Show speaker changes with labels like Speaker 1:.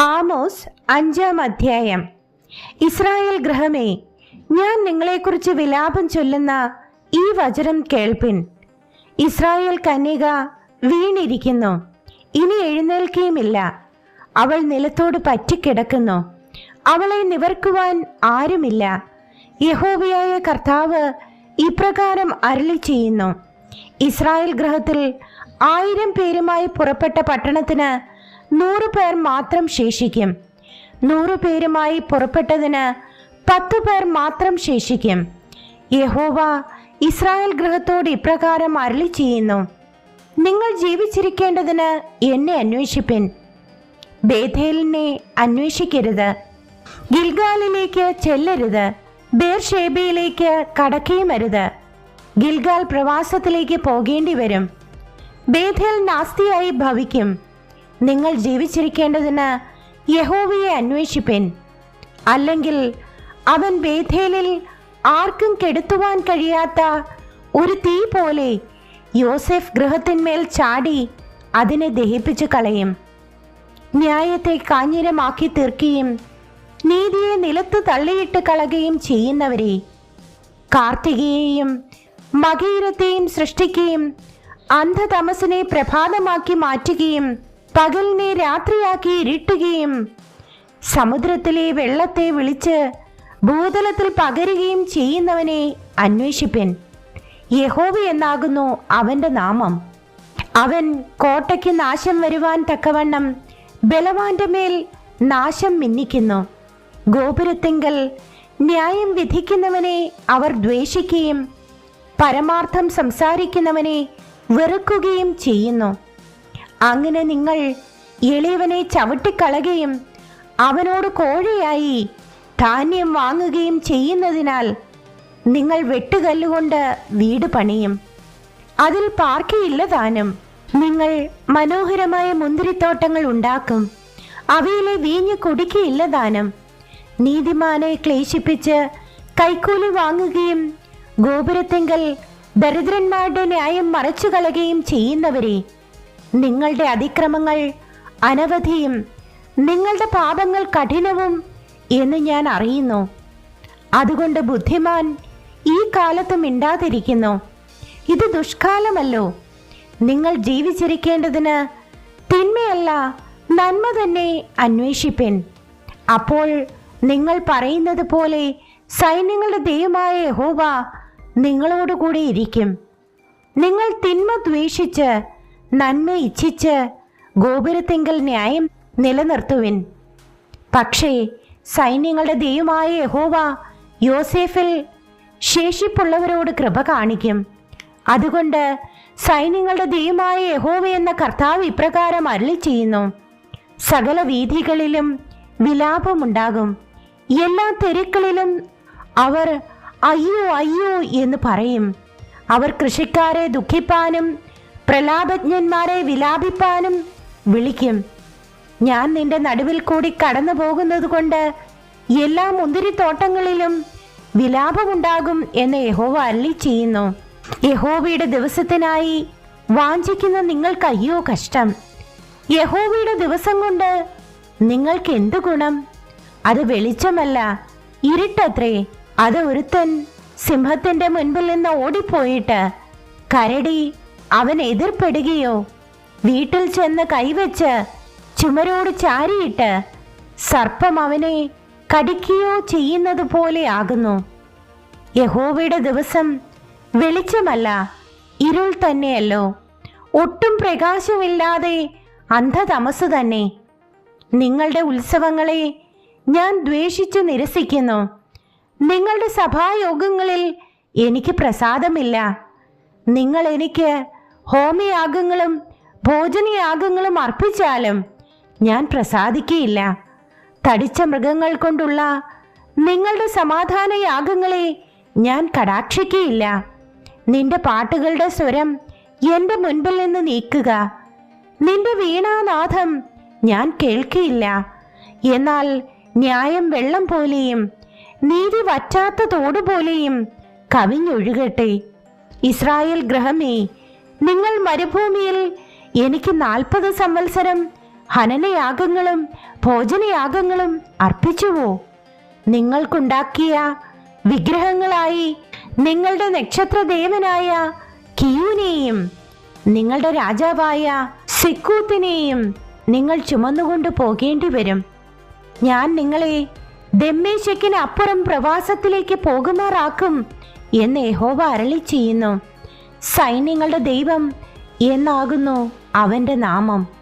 Speaker 1: Amos 5-ാം അധ്യായം. Israel ഗൃഹമേ, ഞാൻ നിങ്ങളെക്കുറിച്ച് വിലാപം ചൊല്ലുന്ന ഈ വചനം കേൾപ്പിൻ. ഇസ്രായേൽ കന്യക വീണിരിക്കുന്നു, ഇനി എഴുന്നേൽക്കുകയുമില്ല. അവൾ നിലത്തോട് പറ്റിക്കിടക്കുന്നു, അവളെ നിവർക്കുവാൻ ആരുമില്ല. യഹോവയായ കർത്താവ് ഇപ്രകാരം അരുളി ചെയ്യുന്നു: ഇസ്രായേൽ ഗൃഹത്തിൽ 1000 പേരുമായി പുറപ്പെട്ട പട്ടണത്തിന് 100 പേർ മാത്രം ശേഷിക്കും. 100 പേരുമായി പുറപ്പെട്ടതിന് 10 പേർ മാത്രം ശേഷിക്കും. യഹോവ ഇസ്രായേൽ ഗൃഹത്തോട് ഇപ്രകാരം അരുളി ചെയ്യുന്നു: നിങ്ങൾ ജീവിച്ചിരിക്കേണ്ടതിന് എന്നെ അന്വേഷിപ്പിൻ. ബേഥേലിനെ അന്വേഷിക്കരുത്, ഗിൽഗാലിലേക്ക് ചെല്ലരുത്, ബേർഷേബയിലേക്ക് കടക്കുകയുമരുത്. ഗിൽഗാൽ പ്രവാസത്തിലേക്ക് പോകേണ്ടി വരും, ബേഥേൽ നാസ്തിയായി ഭവിക്കും. നിങ്ങൾ ജീവിച്ചിരിക്കേണ്ടതിന് യഹോവയെ അന്വേഷിപ്പിൻ. അല്ലെങ്കിൽ അവൻ ബേഥേലിൽ ആർക്കും കെടുത്തുവാൻ കഴിയാത്ത ഒരു തീ പോലെ യോസേഫ് ഗൃഹത്തിന്മേൽ ചാടി അതിനെ ദഹിപ്പിച്ചു കളയും. ന്യായത്തെ കാഞ്ഞിരമാക്കി തീർക്കുകയും നീതിയെ നിലത്ത് തള്ളിയിട്ട് കളയുകയും ചെയ്യുന്നവരെ, കാർത്തികയെയും മകീരത്തെയും സൃഷ്ടിക്കുകയും അന്ധതമസിനെ പ്രഭാതമാക്കി മാറ്റുകയും പകലിനെ രാത്രിയാക്കി ഇരുട്ടുകയും സമുദ്രത്തിലെ വെള്ളത്തെ വിളിച്ച് ഭൂതലത്തിൽ പകരുകയും ചെയ്യുന്നവനെ അന്വേഷിപ്പിൻ. യഹോവ എന്നാകുന്നു അവന്റെ നാമം. അവൻ കോട്ടയ്ക്ക് നാശം വരുവാൻ തക്കവണ്ണം ബലവാന്റെ മേൽ നാശം മിന്നിക്കുന്നു. ഗോപുരത്തിങ്കൽ ന്യായം വിധിക്കുന്നവനെ അവർ ദ്വേഷിക്കുകയും പരമാർത്ഥം സംസാരിക്കുന്നവനെ വെറുക്കുകയും ചെയ്യുന്നു. അങ്ങനെ നിങ്ങൾ എളിയവനെ ചവിട്ടിക്കളയുകയും അവനോട് കോഴയായി ധാന്യം വാങ്ങുകയും ചെയ്യുന്നതിനാൽ നിങ്ങൾ വെട്ടുകല്ലുകൊണ്ട് വീട് പണിയും, അതിൽ പാർക്കയില്ല താനും. നിങ്ങൾ മനോഹരമായ മുന്തിരിത്തോട്ടങ്ങൾ ഉണ്ടാക്കും, അവയിലെ വീഞ്ഞ് കുടിക്കയില്ല താനും. നീതിമാനെ ക്ലേശിപ്പിച്ച് കൈക്കൂലി വാങ്ങുകയും ഗോപുരത്തിങ്കൽ ദരിദ്രന്മാരുടെ ന്യായം മറച്ചു കളയുകയും ചെയ്യുന്നവരെ, നിങ്ങളുടെ അതിക്രമങ്ങൾ അനവധിയും നിങ്ങളുടെ പാപങ്ങൾ കഠിനവും എന്ന് ഞാൻ അറിയുന്നു. അതുകൊണ്ട് ബുദ്ധിമാൻ ഈ കാലത്ത് മിണ്ടാതിരിക്കുന്നു. ഇത് ദുഷ്കാലമല്ലോ. നിങ്ങൾ ജീവിച്ചിരിക്കേണ്ടതിന് തിന്മയല്ല നന്മ തന്നെ അന്വേഷിപ്പിൻ. അപ്പോൾ നിങ്ങൾ പറയുന്നത് പോലെ സൈന്യങ്ങളുടെ ദൈവമായ യഹോവ നിങ്ങളോടുകൂടി ഇരിക്കും. നിങ്ങൾ തിന്മ ദ്വേഷിച്ച് നന്മ ഇച്ഛിച്ച് ഗോപുരത്തിങ്കൽ ന്യായം നിലനിർത്തുവിൻ. പക്ഷേ സൈന്യങ്ങളുടെ ദൈവമായ യഹോവ യോസേഫിൽ ശേഷിപ്പുള്ളവരോട് കൃപ കാണിക്കും. അതുകൊണ്ട് സൈന്യങ്ങളുടെ ദൈവമായ യഹോവ എന്ന കർത്താവ് ഇപ്രകാരം അരുളി ചെയ്യുന്നു: സകല വീഥികളിലും വിലാപമുണ്ടാകും, എല്ലാ തെരുക്കളിലും അവർ അയ്യോ അയ്യോ എന്ന് പറയും. അവർ കൃഷിക്കാരെ ദുഃഖിപ്പാനും പ്രലാപജ്ഞന്മാരെ വിലാപിപ്പാനും വിളിക്കും. ഞാൻ നിന്റെ നടുവിൽ കൂടി കടന്നു പോകുന്നത് കൊണ്ട് എല്ലാ മുന്തിരിത്തോട്ടങ്ങളിലും വിലാപമുണ്ടാകും എന്ന് യഹോവ അരുളി ചെയ്യുന്നു. യഹോവയുടെ ദിവസത്തിനായി വാഞ്ചിക്കുന്ന നിങ്ങൾക്ക് അയ്യോ കഷ്ടം. യഹോവയുടെ ദിവസം കൊണ്ട് നിങ്ങൾക്ക് എന്ത് ഗുണം? അത് വെളിച്ചമല്ല, ഇരുട്ടത്രേ. അത് ഒരുത്തൻ സിംഹത്തിന്റെ മുൻപിൽ നിന്ന് ഓടിപ്പോയിട്ട് കരടി അവൻ എതിർപ്പെടുകയോ വീട്ടിൽ ചെന്ന് കൈവച്ച് ചുമരോട് ചാരിയിട്ട് സർപ്പം അവനെ കടിക്കുകയോ ചെയ്യുന്നത് പോലെ ആകുന്നു. യഹോവയുടെ ദിവസം വെളിച്ചമല്ല, ഇരുൾ തന്നെയല്ലോ. ഒട്ടും പ്രകാശമില്ലാതെ അന്ധതമസ് തന്നെ. നിങ്ങളുടെ ഉത്സവങ്ങളെ ഞാൻ ദ്വേഷിച്ചു നിരസിക്കുന്നു. നിങ്ങളുടെ സഭായോഗങ്ങളിൽ എനിക്ക് പ്രസാദമില്ല. നിങ്ങൾ എനിക്ക് ഹോമയാഗങ്ങളും ഭോജനയാഗങ്ങളും അർപ്പിച്ചാലും ഞാൻ പ്രസാദിക്കുകയില്ല. തടിച്ച മൃഗങ്ങൾ കൊണ്ടുള്ള നിങ്ങളുടെ സമാധാന യാഗങ്ങളെ ഞാൻ കടാക്ഷിക്കുകയില്ല. നിന്റെ പാട്ടുകളുടെ സ്വരം എൻ്റെ മുൻപിൽ നിന്ന് നീക്കുക. നിന്റെ വീണാനാഥം ഞാൻ കേൾക്കുകയില്ല. എന്നാൽ ന്യായം വെള്ളം പോലെയും നീതി വറ്റാത്ത തോടുപോലെയും കവിഞ്ഞൊഴുകട്ടെ. ഇസ്രായേൽ ഗൃഹമേ, നിങ്ങൾ മരുഭൂമിയിൽ എനിക്ക് 40 സംവത്സരം ഹനനയാഗങ്ങളും ഭോജനയാഗങ്ങളും അർപ്പിച്ചുവോ? നിങ്ങൾക്കുണ്ടാക്കിയ വിഗ്രഹങ്ങളായി നിങ്ങളുടെ നക്ഷത്രദേവനായ കിയുനെയും നിങ്ങളുടെ രാജാവായ സിക്കൂത്തിനെയും നിങ്ങൾ ചുമന്നുകൊണ്ട് പോകേണ്ടി വരും. ഞാൻ നിങ്ങളെ ദമ്മേശക്കിന് അപ്പുറം പ്രവാസത്തിലേക്ക് പോകുമാറാക്കും എന്ന് യഹോവ അരുളി ചെയ്യുന്നു. സൈന്യങ്ങളുടെ ദൈവം എന്നാകുന്നു അവന്റെ നാമം.